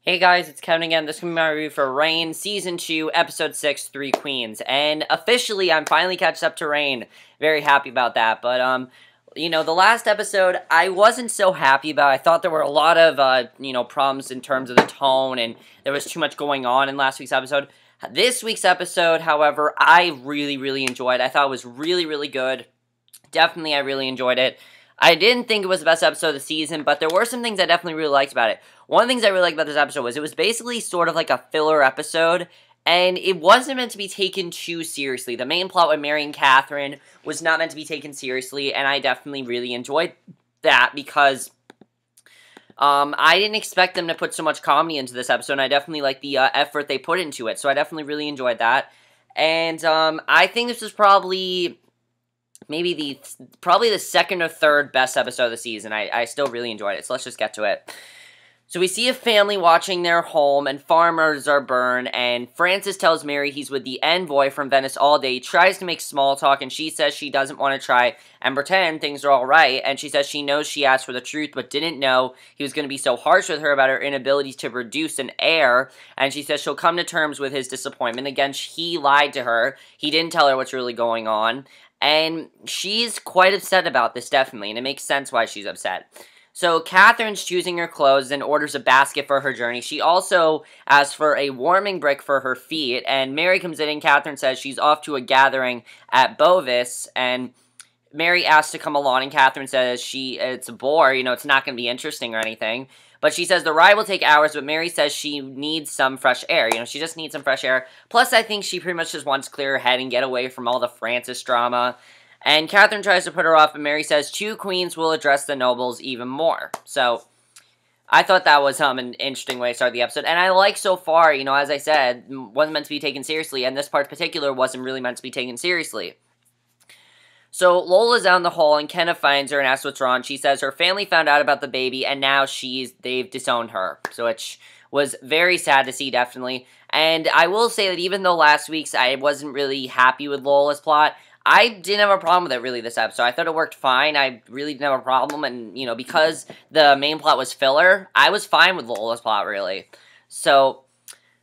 Hey guys, it's Kevin again. This is going to be my review for Reign, Season 2, Episode 6, 3 Queens. And officially, I'm finally catched up to Reign. Very happy about that. But, the last episode, I wasn't so happy about. I thought there were a lot of, problems in terms of the tone, and there was too much going on in last week's episode. This week's episode, however, I really, really enjoyed. I thought it was really, really good. Definitely, I really enjoyed it. I didn't think it was the best episode of the season, but there were some things I definitely really liked about it. One of the things I really liked about this episode was it was basically sort of like a filler episode, and it wasn't meant to be taken too seriously. The main plot with Mary and Catherine was not meant to be taken seriously, and I definitely really enjoyed that because I didn't expect them to put so much comedy into this episode, and I definitely liked the effort they put into it, so I definitely really enjoyed that. And I think this was probably the second or third best episode of the season. I still really enjoyed it, so let's just get to it. So we see a family watching their home, and farmers are burned, and Francis tells Mary he's with the envoy from Venice all day. He tries to make small talk, and she says she doesn't want to try and pretend things are alright, and she says she knows she asked for the truth, but didn't know he was going to be so harsh with her about her inability to produce an heir, and she says she'll come to terms with his disappointment. Again, he lied to her. He didn't tell her what's really going on. And she's quite upset about this, definitely, and it makes sense why she's upset. So Catherine's choosing her clothes and orders a basket for her journey. She also asks for a warming brick for her feet, and Mary comes in and Catherine says she's off to a gathering at Bovis, and Mary asks to come along, and Catherine says it's a bore, it's not going to be interesting or anything. But she says the ride will take hours, but Mary says she needs some fresh air. She just needs some fresh air. Plus, I think she pretty much just wants to clear her head and get away from all the Francis drama. And Catherine tries to put her off, but Mary says 2 queens will address the nobles even more. So, I thought that was an interesting way to start the episode. And I like so far, as I said, wasn't meant to be taken seriously. And this part in particular wasn't really meant to be taken seriously. So Lola's down the hall, and Kenna finds her and asks what's wrong. She says her family found out about the baby, and now they've disowned her. So it was very sad to see, definitely. And I will say that even though last week's I wasn't really happy with Lola's plot, I didn't have a problem with it, really, this episode. I thought it worked fine. I really didn't have a problem, and, because the main plot was filler, I was fine with Lola's plot, really. So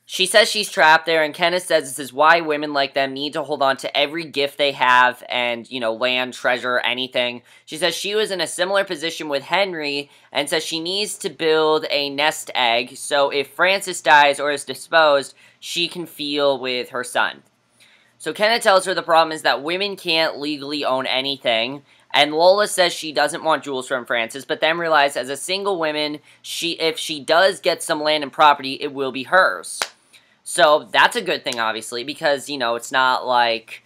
she says she's trapped there, and Kenneth says this is why women like them need to hold on to every gift they have and, land, treasure, anything. She says she was in a similar position with Henry and says she needs to build a nest egg so if Francis dies or is disposed, she can feel with her son. So Kenneth tells her the problem is that women can't legally own anything, and Lola says she doesn't want jewels from Francis, but then realizes as a single woman, if she does get some land and property, it will be hers. So, that's a good thing, obviously, because, it's not like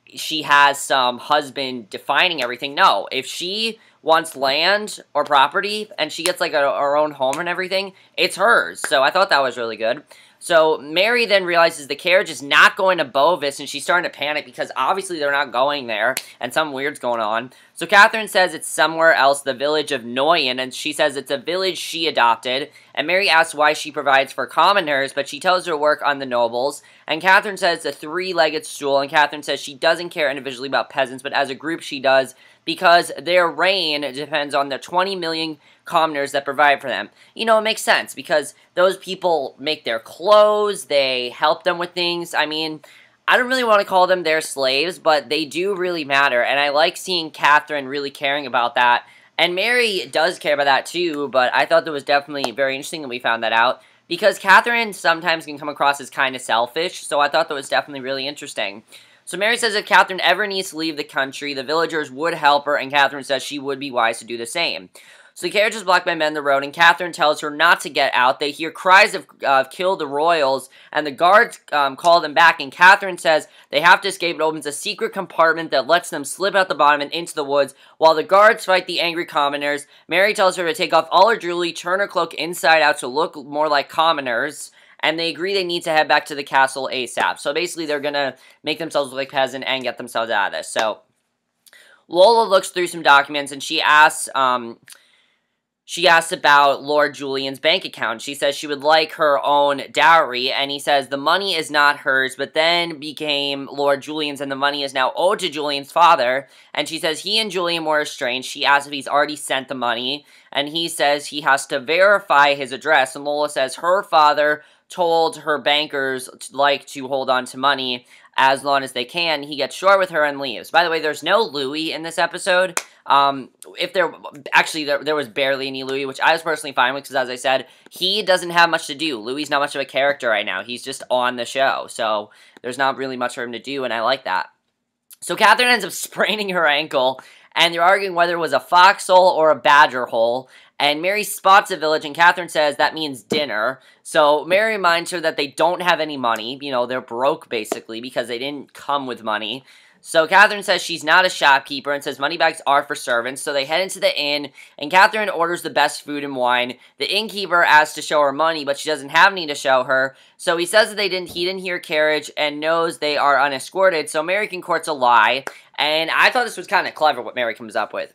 she has some husband defining everything. No, if she wants land or property, and she gets, her own home and everything, it's hers. So, I thought that was really good. So, Mary then realizes the carriage is not going to Bovis, and she's starting to panic because obviously they're not going there, and something weird's going on. So, Catherine says it's somewhere else, the village of Noyen, and she says it's a village she adopted, and Mary asks why she provides for commoners, but she tells her to work on the nobles, and Catherine says it's a 3-legged stool, and Catherine says she doesn't care individually about peasants, but as a group she does, because their reign depends on the 20 million commoners that provide for them. It makes sense, because those people make their clothes, they help them with things. I mean, I don't really want to call them their slaves, but they do really matter, and I like seeing Catherine really caring about that. And Mary does care about that too, but I thought that was definitely very interesting that we found that out, because Catherine sometimes can come across as kind of selfish, so I thought that was definitely really interesting. So Mary says if Catherine ever needs to leave the country, the villagers would help her, and Catherine says she would be wise to do the same. So the carriage is blocked by men on the road, and Catherine tells her not to get out. They hear cries of kill the royals, and the guards call them back, and Catherine says they have to escape. It opens a secret compartment that lets them slip out the bottom and into the woods, while the guards fight the angry commoners. Mary tells her to take off all her jewelry, turn her cloak inside out to look more like commoners, and they agree they need to head back to the castle ASAP. So basically, they're going to make themselves look like peasant and get themselves out of this. So Lola looks through some documents, and she asks she asks about Lord Julian's bank account. She says she would like her own dowry, and he says the money is not hers, but then became Lord Julian's, and the money is now owed to Julian's father. And she says he and Julian were estranged. She asks if he's already sent the money, and he says he has to verify his address. And Lola says her father told her bankers like to hold on to money as long as they can. He gets short with her and leaves. By the way, there's no Louis in this episode. If there, actually, there was barely any Louis, which I was personally fine with, because as I said, he doesn't have much to do. Louis not much of a character right now. He's just on the show, so there's not really much for him to do, and I like that. So Catherine ends up spraining her ankle, and they're arguing whether it was a foxhole or a badger hole, and Mary spots a village, and Catherine says that means dinner. So Mary reminds her that they don't have any money. You know, they're broke, basically, because they didn't come with money. So Catherine says she's not a shopkeeper and says money bags are for servants. So they head into the inn, and Catherine orders the best food and wine. The innkeeper asks to show her money, but she doesn't have any to show her. So he says that he didn't hear carriage and knows they are unescorted. So Mary concords a lie, and I thought this was kind of clever what Mary comes up with.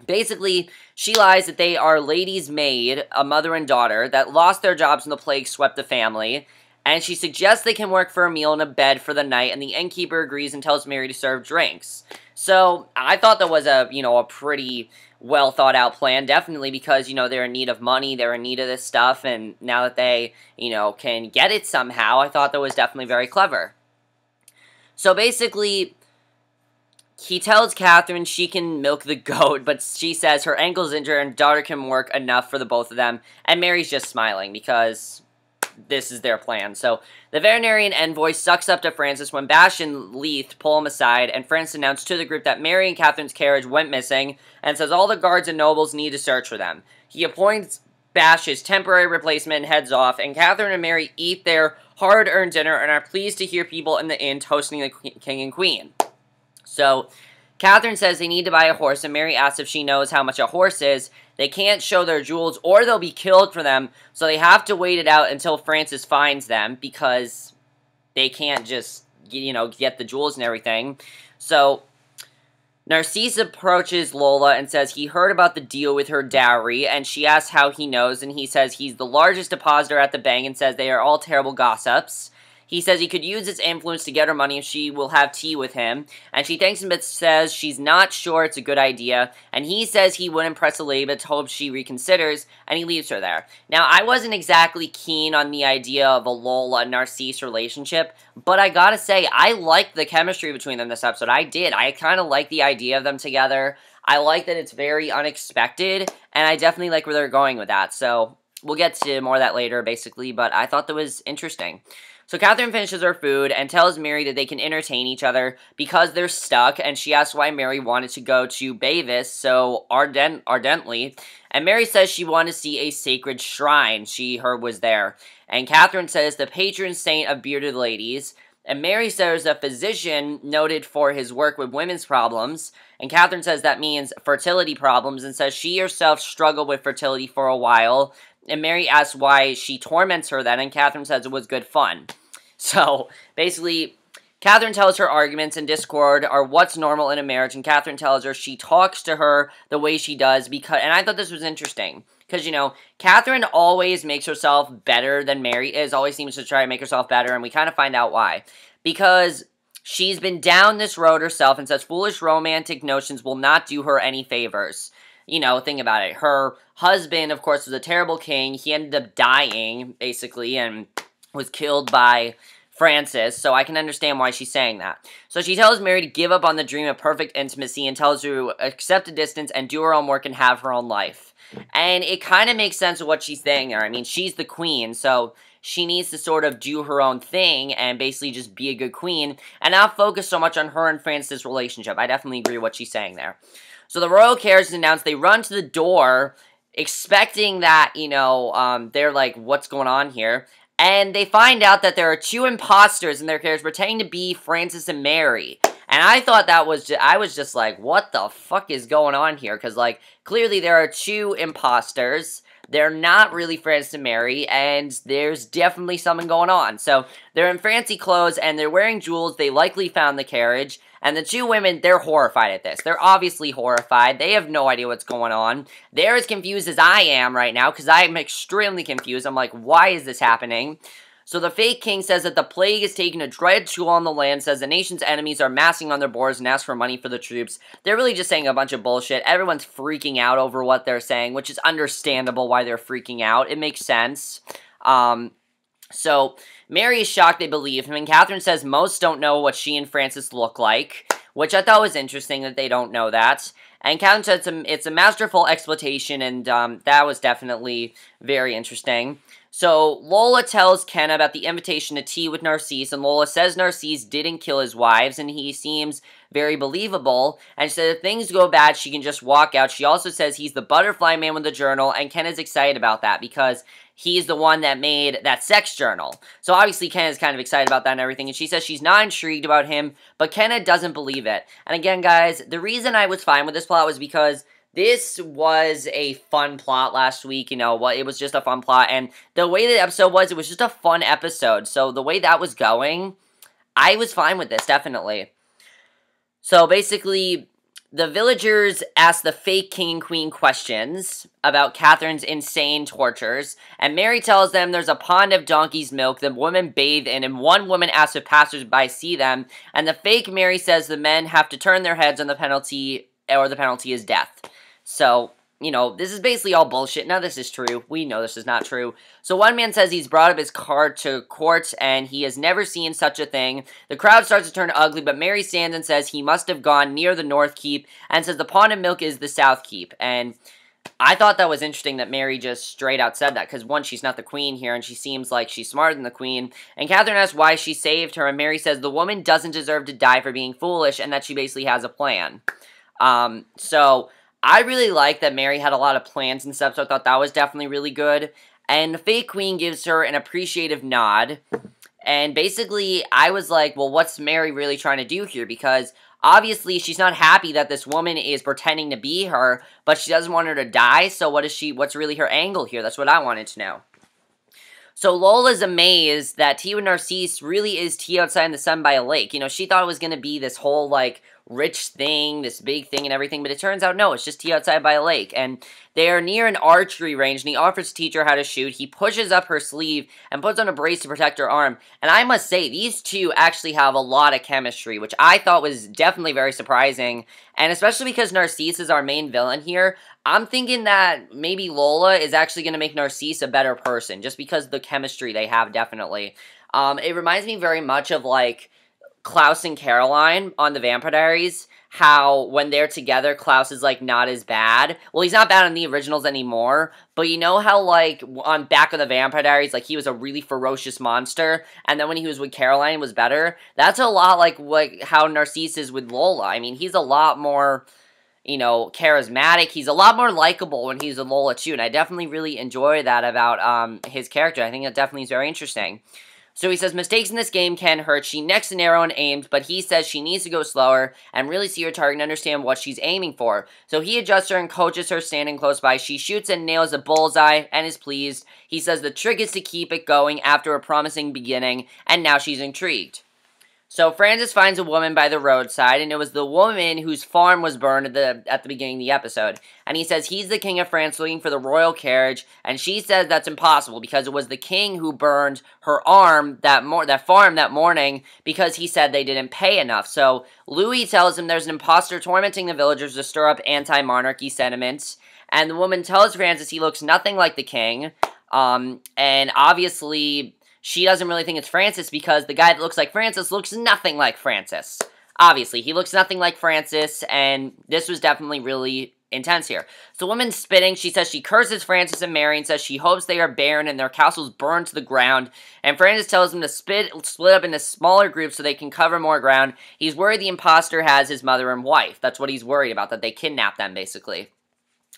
Basically, she lies that they are ladies' maid, a mother and daughter, that lost their jobs when the plague swept the family. And she suggests they can work for a meal and a bed for the night, and the innkeeper agrees and tells Mary to serve drinks. So, I thought that was a pretty well thought out plan, definitely because, they're in need of money, they're in need of this stuff, and now that they, can get it somehow, I thought that was definitely very clever. So basically, he tells Catherine she can milk the goat, but she says her ankle's injured and daughter can work enough for the both of them, and Mary's just smiling because this is their plan. So, the veterinarian envoy sucks up to Francis when Bash and Leith pull him aside, and Francis announces to the group that Mary and Catherine's carriage went missing, and says all the guards and nobles need to search for them. He appoints Bash his temporary replacement and heads off, and Catherine and Mary eat their hard-earned dinner and are pleased to hear people in the inn toasting the king and queen. So, Catherine says they need to buy a horse, and Mary asks if she knows how much a horse is. They can't show their jewels, or they'll be killed for them, so they have to wait it out until Francis finds them, because they can't just, get the jewels and everything. So, Narcisse approaches Lola and says he heard about the deal with her dowry, and she asks how he knows, and he says he's the largest depositor at the bank and says they are all terrible gossips. He says he could use his influence to get her money if she will have tea with him, and she thanks him but says she's not sure it's a good idea, and he says he wouldn't press a lady but hopes she reconsiders, and he leaves her there. Now, I wasn't exactly keen on the idea of a Lola and Narcisse relationship, but I gotta say, I liked the chemistry between them this episode. I did. I kind of like the idea of them together. I like that it's very unexpected, and I definitely like where they're going with that, so we'll get to more of that later, basically, but I thought that was interesting. So Catherine finishes her food and tells Mary that they can entertain each other because they're stuck, and she asks why Mary wanted to go to Bavis so ardently, and Mary says she wanted to see a sacred shrine she heard was there, and Catherine says the patron saint of bearded ladies, and Mary says a physician noted for his work with women's problems, and Catherine says that means fertility problems, and says she herself struggled with fertility for a while, and Mary asks why she torments her then, and Catherine says it was good fun. So, basically, Catherine tells her arguments and discord are what's normal in a marriage, and Catherine tells her she talks to her the way she does, because, and I thought this was interesting, because, Catherine always makes herself better than Mary is, always seems to try to make herself better, and we kind of find out why. Because she's been down this road herself, and says foolish romantic notions will not do her any favors. Think about it. Her husband, of course, was a terrible king. He ended up dying, basically, and was killed by Francis, so I can understand why she's saying that. So she tells Mary to give up on the dream of perfect intimacy and tells her to accept a distance and do her own work and have her own life. And it kind of makes sense of what she's saying there. I mean, she's the queen, so she needs to sort of do her own thing and basically just be a good queen and not focus so much on her and Francis' relationship. I definitely agree with what she's saying there. So the royal carriage is announced. They run to the door, expecting that, they're like, what's going on here? And they find out that there are two imposters in their carriage pretending to be Francis and Mary. And I thought that was I was just like, what the fuck is going on here? Because, clearly there are two imposters they're not really Francis and Mary, and there's definitely something going on. So, they're in fancy clothes, and they're wearing jewels. They likely found the carriage, and the two women, they're horrified at this. They're obviously horrified. They have no idea what's going on. They're as confused as I am right now, because I'm extremely confused. I'm like, why is this happening? So the fake king says that the plague is taking a dread toll on the land, says the nation's enemies are massing on their borders and ask for money for the troops. They're really just saying a bunch of bullshit. Everyone's freaking out over what they're saying, which is understandable why they're freaking out. It makes sense. So Mary is shocked they believe him, and Catherine says most don't know what she and Francis look like, which I thought was interesting that they don't know that. And Catherine says it's a masterful exploitation, and that was definitely very interesting. So, Lola tells Ken about the invitation to tea with Narcisse, and Lola says Narcisse didn't kill his wives, and he seems very believable, and she said if things go bad, she can just walk out. She also says he's the butterfly man with the journal, and Ken is excited about that, because he's the one that made that sex journal. So, obviously, Ken is kind of excited about that and everything, and she says she's not intrigued about him, but Kenna doesn't believe it. And again, guys, the reason I was fine with this plot was because this was a fun plot last week, you know, it was just a fun plot, and the way the episode was, it was just a fun episode, so the way that was going, I was fine with this, definitely. So, basically, the villagers ask the fake king and queen questions about Catherine's insane tortures, and Mary tells them there's a pond of donkey's milk the women bathe in, and one woman asks if passersby see them, and the fake Mary says the men have to turn their heads on the penalty, or the penalty is death. So, you know, this is basically all bullshit. None of this is true. We know this is not true. So one man says he's brought up his card to court and he has never seen such a thing. The crowd starts to turn ugly, but Mary stands and says he must have gone near the North Keep and says the pond of milk is the South Keep. And I thought that was interesting that Mary just straight out said that, because one, she's not the queen here, and she seems like she's smarter than the queen. And Catherine asks why she saved her, and Mary says the woman doesn't deserve to die for being foolish, and that she basically has a plan. So I really like that Mary had a lot of plans and stuff, so I thought that was definitely really good. And the fake queen gives her an appreciative nod. And basically, I was like, well, what's Mary really trying to do here? Because obviously, she's not happy that this woman is pretending to be her, but she doesn't want her to die, so what's really her angle here? That's what I wanted to know. So Lola's amazed that tea with Narcisse really is tea outside in the sun by a lake. You know, she thought it was going to be this whole, like, rich thing, this big thing and everything, but it turns out, no, it's just tea outside by a lake. And they are near an archery range, and he offers to teach her how to shoot. He pushes up her sleeve and puts on a brace to protect her arm. And I must say, these two actually have a lot of chemistry, which I thought was definitely very surprising. And especially because Narcisse is our main villain here, I'm thinking that maybe Lola is actually going to make Narcisse a better person, just because of the chemistry they have, definitely. It reminds me very much of, like, Klaus and Caroline on the Vampire Diaries, how when they're together, Klaus is, like, not as bad. Well, he's not bad on the originals anymore, but you know how, like, on Back of the Vampire Diaries, like, he was a really ferocious monster, and then when he was with Caroline, it was better? That's a lot like how Narcisse is with Lola. I mean, he's a lot more, you know, charismatic. He's a lot more likable when he's with Lola, too, and I definitely really enjoy that about his character. I think that definitely is very interesting. So he says, mistakes in this game can hurt. She necks an arrow and aims, but he says she needs to go slower and really see her target and understand what she's aiming for. So he adjusts her and coaches her standing close by. She shoots and nails a bullseye and is pleased. He says the trick is to keep it going after a promising beginning, and now she's intrigued. So Francis finds a woman by the roadside, and it was the woman whose farm was burned at the beginning of the episode. And he says he's the king of France looking for the royal carriage, and she says that's impossible because it was the king who burned her farm that morning because he said they didn't pay enough. So Louis tells him there's an imposter tormenting the villagers to stir up anti-monarchy sentiments, and the woman tells Francis he looks nothing like the king, and obviously she doesn't really think it's Francis because the guy that looks like Francis looks nothing like Francis. Obviously, he looks nothing like Francis, and this was definitely really intense here. So the woman's spitting. She says she curses Francis and Mary and says she hopes they are barren and their castles burned to the ground. And Francis tells them to split up into smaller groups so they can cover more ground. He's worried the imposter has his mother and wife. That's what he's worried about, that they kidnapped them, basically.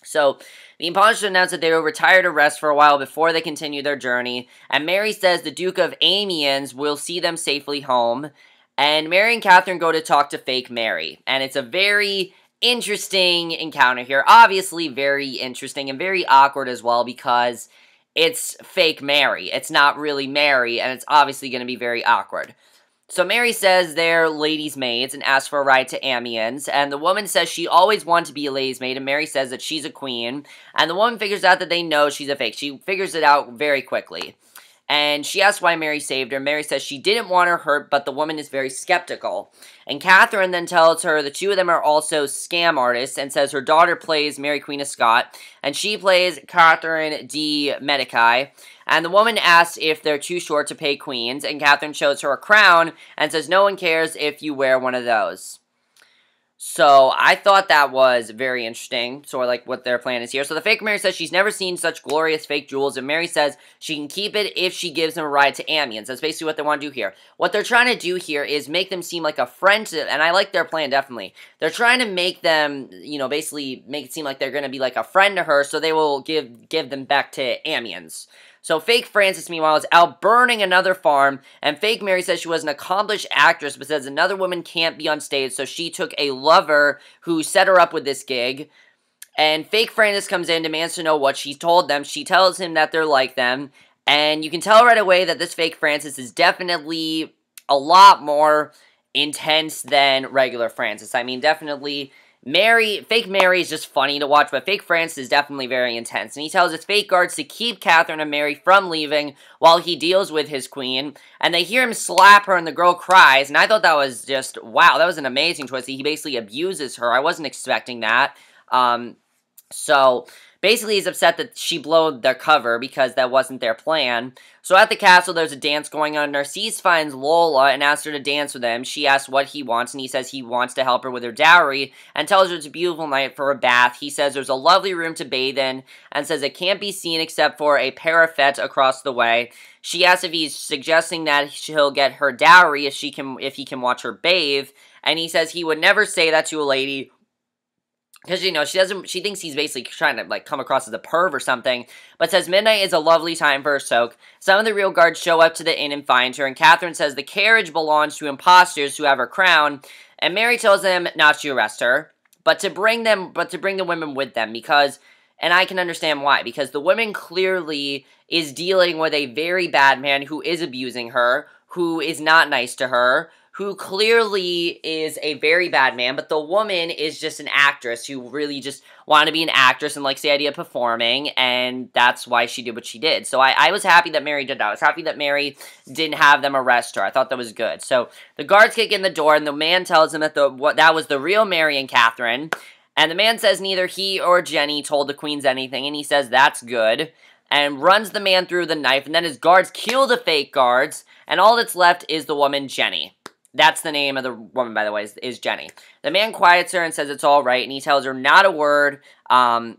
So the imposters announced that they will retire to rest for a while before they continue their journey, and Mary says the Duke of Amiens will see them safely home, and Mary and Catherine go to talk to fake Mary, and it's a very interesting encounter here. Obviously very interesting and very awkward as well because it's fake Mary. It's not really Mary, and it's obviously going to be very awkward. So Mary says they're ladies' maids and asks for a ride to Amiens, and the woman says she always wanted to be a ladies' maid, and Mary says that she's a queen, and the woman figures out that they know she's a fake. She figures it out very quickly. And she asks why Mary saved her. Mary says she didn't want her hurt, but the woman is very skeptical. And Catherine then tells her the two of them are also scam artists and says her daughter plays Mary Queen of Scots and she plays Catherine de Medici. And the woman asks if they're too short to pay queens, and Catherine shows her a crown and says no one cares if you wear one of those. So, I thought that was very interesting, sort of like what their plan is here. So, the fake Mary says she's never seen such glorious fake jewels, and Mary says she can keep it if she gives them a ride to Amiens. That's basically what they want to do here. What they're trying to do here is make them seem like a friend to, and I like their plan, definitely. They're trying to make them, you know, basically make it seem like they're going to be like a friend to her, so they will give them back to Amiens. So, fake Frances, meanwhile, is out burning another farm, and fake Mary says she was an accomplished actress, but says another woman can't be on stage, so she took a lover who set her up with this gig. And fake Frances comes in, demands to know what she told them. She tells him that they're like them, and you can tell right away that this fake Frances is definitely a lot more intense than regular Frances. I mean, definitely fake Mary is just funny to watch, but fake Frances is definitely very intense. And he tells his fake guards to keep Catherine and Mary from leaving while he deals with his queen. And they hear him slap her and the girl cries. And I thought that was just, wow, that was an amazing twist. He basically abuses her. I wasn't expecting that. So basically he's upset that she blew their cover because that wasn't their plan. So at the castle, there's a dance going on. Narcisse finds Lola and asks her to dance with him. She asks what he wants, and he says he wants to help her with her dowry and tells her it's a beautiful night for a bath. He says there's a lovely room to bathe in and says it can't be seen except for a parapet across the way. She asks if he's suggesting that she'll get her dowry if he can watch her bathe, and he says he would never say that to a lady because, you know, she thinks he's basically trying to, like, come across as a perv or something, but says midnight is a lovely time for a soak. Some of the real guards show up to the inn and find her, and Catherine says the carriage belongs to imposters who have her crown, and Mary tells them not to arrest her, but to bring the women with them, because, and I can understand why, because the woman clearly is dealing with a very bad man who is abusing her, who is not nice to her, who clearly is a very bad man, but the woman is just an actress who really just wanted to be an actress and likes the idea of performing, and that's why she did what she did. So I was happy that Mary did that. I was happy that Mary didn't have them arrest her. I thought that was good. So the guards kick in the door, and the man tells them that that was the real Mary and Catherine, and the man says neither he or Jenny told the queens anything, and he says that's good, and runs the man through the knife, and then his guards kill the fake guards, and all that's left is the woman Jenny. That's the name of the woman, by the way, is Jenny. The man quiets her and says it's all right, and he tells her not a word, and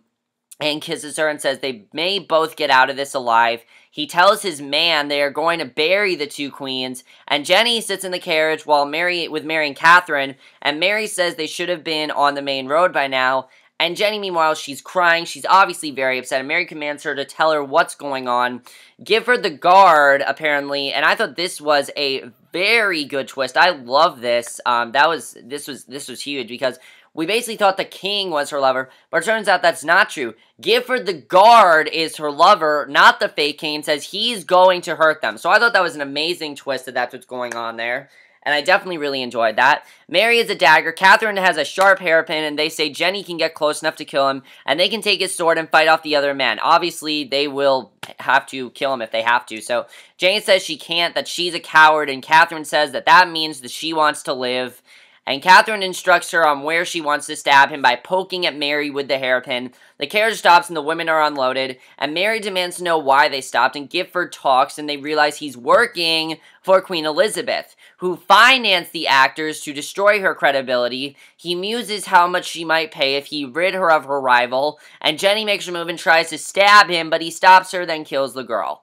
kisses her and says they may both get out of this alive. He tells his man they are going to bury the two queens, and Jenny sits in the carriage with Mary and Catherine, and Mary says they should have been on the main road by now. And Jenny, meanwhile, she's crying. She's obviously very upset. And Mary commands her to tell her what's going on. Give her the guard, apparently. And I thought this was a very good twist. I love this. This was huge because we basically thought the king was her lover, but it turns out that's not true. Gifford the guard is her lover, not the fake king, and says he's going to hurt them. So I thought that was an amazing twist that's what's going on there. And I definitely really enjoyed that. Mary is a dagger. Catherine has a sharp hairpin, and they say Jenny can get close enough to kill him, and they can take his sword and fight off the other men. Obviously, they will have to kill him if they have to. So Jane says she can't, that she's a coward, and Catherine says that means that she wants to live. And Catherine instructs her on where she wants to stab him by poking at Mary with the hairpin. The carriage stops and the women are unloaded, and Mary demands to know why they stopped, and Gifford talks, and they realize he's working for Queen Elizabeth, who financed the actors to destroy her credibility. He muses how much she might pay if he rid her of her rival, and Jenny makes her move and tries to stab him, but he stops her, then kills the girl.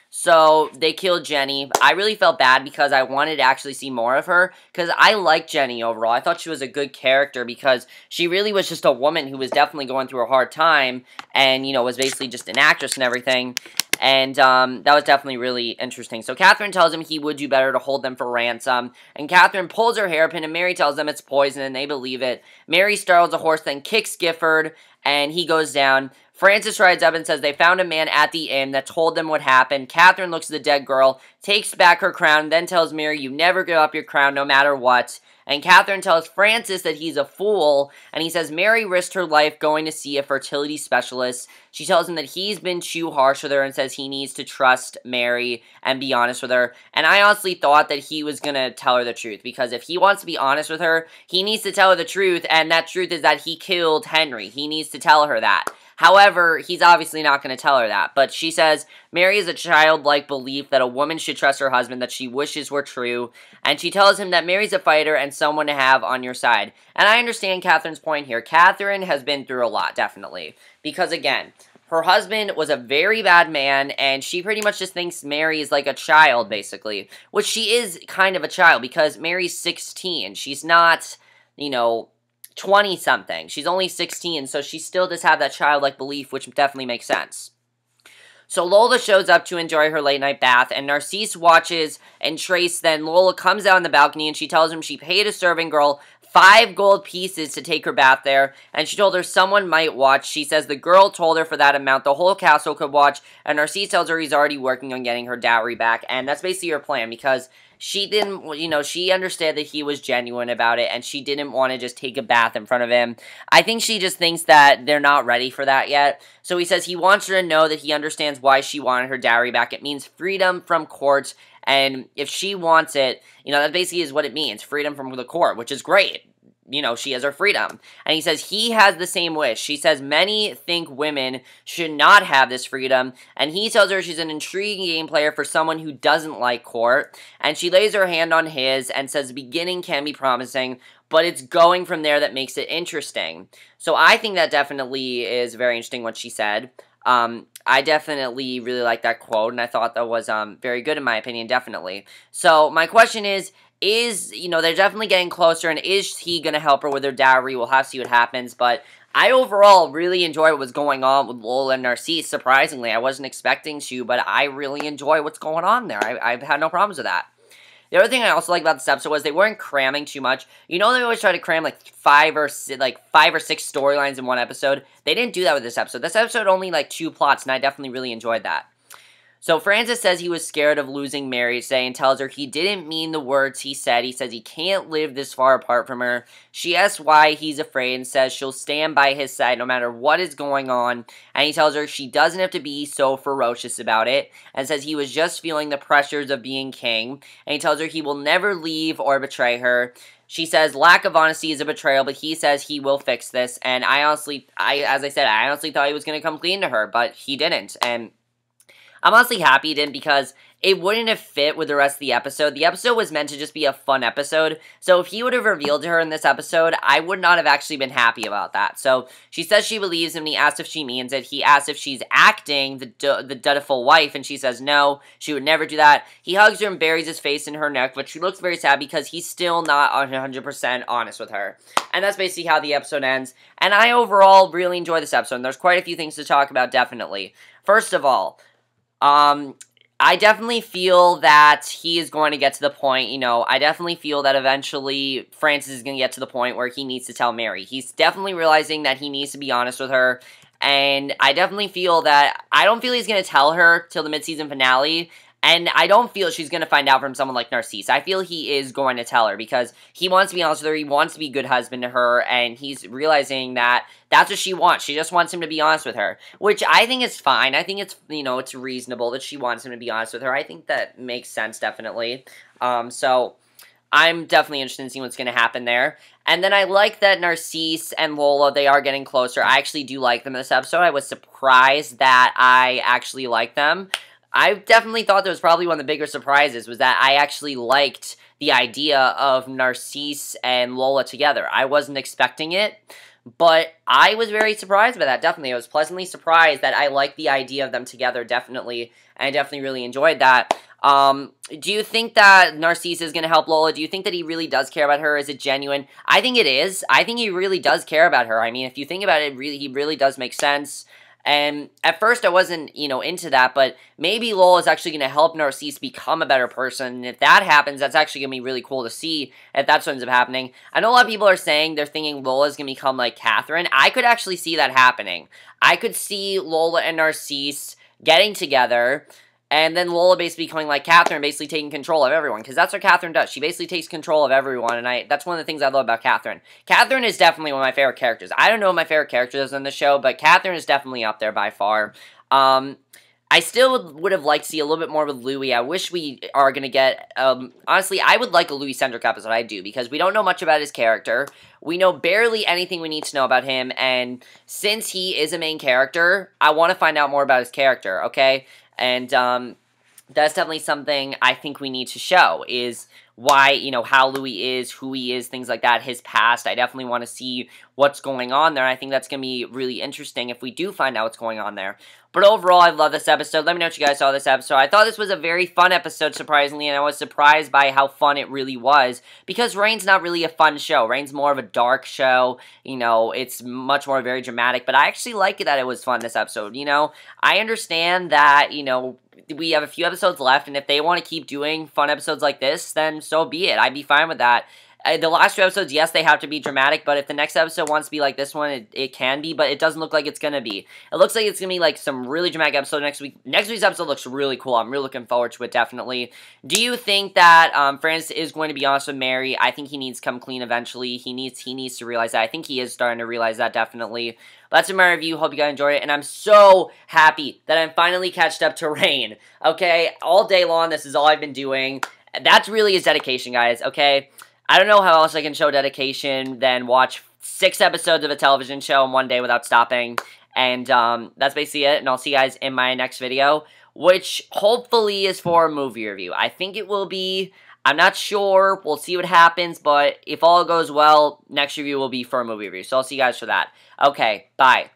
So, they killed Jenny. I really felt bad because I wanted to actually see more of her, because I like Jenny overall. I thought she was a good character because she really was just a woman who was definitely going through a hard time, and, you know, was basically just an actress and everything. And that was definitely really interesting. So Catherine tells him he would do better to hold them for ransom. And Catherine pulls her hairpin, and Mary tells them it's poison, and they believe it. Mary startles a horse, then kicks Gifford, and he goes down. Francis rides up and says they found a man at the inn that told them what happened. Catherine looks at the dead girl, takes back her crown, then tells Mary, you never give up your crown no matter what. And Catherine tells Francis that he's a fool, and he says Mary risked her life going to see a fertility specialist. She tells him that he's been too harsh with her and says he needs to trust Mary and be honest with her. And I honestly thought that he was going to tell her the truth, because if he wants to be honest with her, he needs to tell her the truth, and that truth is that he killed Henry. He needs to tell her that. However, he's obviously not going to tell her that, but she says Mary is a childlike belief that a woman should trust her husband that she wishes were true, and she tells him that Mary's a fighter and someone to have on your side. And I understand Catherine's point here. Catherine has been through a lot, definitely, because again, her husband was a very bad man, and she pretty much just thinks Mary is like a child, basically, which she is kind of a child, because Mary's 16. She's not, 20-something. She's only 16, so she still does have that childlike belief, which definitely makes sense. So Lola shows up to enjoy her late-night bath, and Narcisse watches, and Trace, then Lola comes out on the balcony, and she tells him she paid a serving girl 5 gold pieces to take her bath there, and she told her someone might watch. She says the girl told her for that amount the whole castle could watch, and Narcisse tells her he's already working on getting her dowry back, and that's basically her plan, because she didn't, she understood that he was genuine about it, and she didn't want to just take a bath in front of him. I think she just thinks that they're not ready for that yet. So he says he wants her to know that he understands why she wanted her dowry back. It means freedom from court, and if she wants it, that basically is what it means, freedom from the court, which is great. She has her freedom. And he says he has the same wish. She says many think women should not have this freedom. And he tells her she's an intriguing game player for someone who doesn't like court. And she lays her hand on his and says the beginning can be promising, but it's going from there that makes it interesting. So I think that definitely is very interesting what she said. I definitely really like that quote, and I thought that was very good in my opinion, definitely. So my question is, they're definitely getting closer, and is he going to help her with her dowry? We'll have to see what happens, but I overall really enjoy what was going on with Lola and Narcisse, surprisingly. I wasn't expecting to, but I really enjoy what's going on there. I've had no problems with that. The other thing I also like about this episode was they weren't cramming too much. They always try to cram like five or six storylines in one episode. They didn't do that with this episode. This episode only like 2 plots, and I definitely really enjoyed that. So Francis says he was scared of losing Mary today and tells her he didn't mean the words he said. He says he can't live this far apart from her. She asks why he's afraid and says she'll stand by his side no matter what is going on. And he tells her she doesn't have to be so ferocious about it, and says he was just feeling the pressures of being king. And he tells her he will never leave or betray her. She says lack of honesty is a betrayal, but he says he will fix this. And I honestly thought he was going to come clean to her, but he didn't. And I'm honestly happy he didn't, because it wouldn't have fit with the rest of the episode. The episode was meant to just be a fun episode, so if he would have revealed to her in this episode, I would not have actually been happy about that. So she says she believes him, and he asks if she means it. He asks if she's acting the dutiful wife, and she says no, she would never do that. He hugs her and buries his face in her neck, but she looks very sad because he's still not 100% honest with her. And that's basically how the episode ends. And I overall really enjoy this episode, and there's quite a few things to talk about, definitely. First of all, I definitely feel that he is going to get to the point, I definitely feel that eventually Francis is going to get to the point where he needs to tell Mary. He's definitely realizing that he needs to be honest with her, and I definitely feel that, I don't feel he's going to tell her till the mid-season finale, and I don't feel she's going to find out from someone like Narcisse. I feel he is going to tell her, because he wants to be honest with her, he wants to be a good husband to her, and he's realizing that that's what she wants. She just wants him to be honest with her, which I think is fine. I think it's, it's reasonable that she wants him to be honest with her. I think that makes sense, definitely. So I'm definitely interested in seeing what's going to happen there. And then I like that Narcisse and Lola, they are getting closer. I actually do like them in this episode. I was surprised that I actually like them. I definitely thought that was probably one of the bigger surprises, was that I actually liked the idea of Narcisse and Lola together. I wasn't expecting it, but I was very surprised by that, definitely. I was pleasantly surprised that I liked the idea of them together, definitely, and I definitely really enjoyed that. Do you think that Narcisse is going to help Lola? Do you think that he really does care about her? Is it genuine? I think it is. I think he really does care about her. I mean, if you think about it, he really does make sense. And at first I wasn't, into that, but maybe Lola is actually going to help Narcisse become a better person. And if that happens, that's actually going to be really cool to see if that's what ends up happening. I know a lot of people are saying they're thinking Lola is going to become like Catherine. I could actually see that happening. I could see Lola and Narcisse getting together, and then Lola basically becoming like Catherine, basically taking control of everyone. Because that's what Catherine does. She basically takes control of everyone. And that's one of the things I love about Catherine. Catherine is definitely one of my favorite characters. I don't know what my favorite character is in the show, but Catherine is definitely up there by far. I still would have liked to see a little bit more with Louis. I wish we are going to get, honestly, I would like a Louis-centric episode, I do, because we don't know much about his character. We know barely anything we need to know about him, and since he is a main character, I want to find out more about his character, okay? And, that's definitely something I think we need to show, is why, how Louis is, who he is, things like that, his past. I definitely want to see what's going on there. I think that's going to be really interesting if we do find out what's going on there. But overall, I love this episode. Let me know what you guys saw of this episode. I thought this was a very fun episode, surprisingly, and I was surprised by how fun it really was, because Reign's not really a fun show. Reign's more of a dark show. It's much more very dramatic, but I actually like it that it was fun this episode. I understand that, we have a few episodes left, and if they want to keep doing fun episodes like this, then so be it. I'd be fine with that. The last two episodes, yes, they have to be dramatic, but if the next episode wants to be like this one, it can be, but it doesn't look like it's going to be. It looks like it's going to be like some really dramatic episode next week. Next week's episode looks really cool. I'm really looking forward to it, definitely. Do you think that Francis is going to be honest with Mary? I think he needs to come clean eventually. He needs to realize that. I think he is starting to realize that, definitely. But that's my review. Hope you guys enjoyed it, and I'm so happy that I'm finally catched up to Reign. Okay, all day long, this is all I've been doing. That's really his dedication, guys, okay? I don't know how else I can show dedication than watch 6 episodes of a television show in one day without stopping. And that's basically it. And I'll see you guys in my next video, which hopefully is for a movie review. I think it will be. I'm not sure. We'll see what happens. But if all goes well, next review will be for a movie review. So I'll see you guys for that. Okay, bye.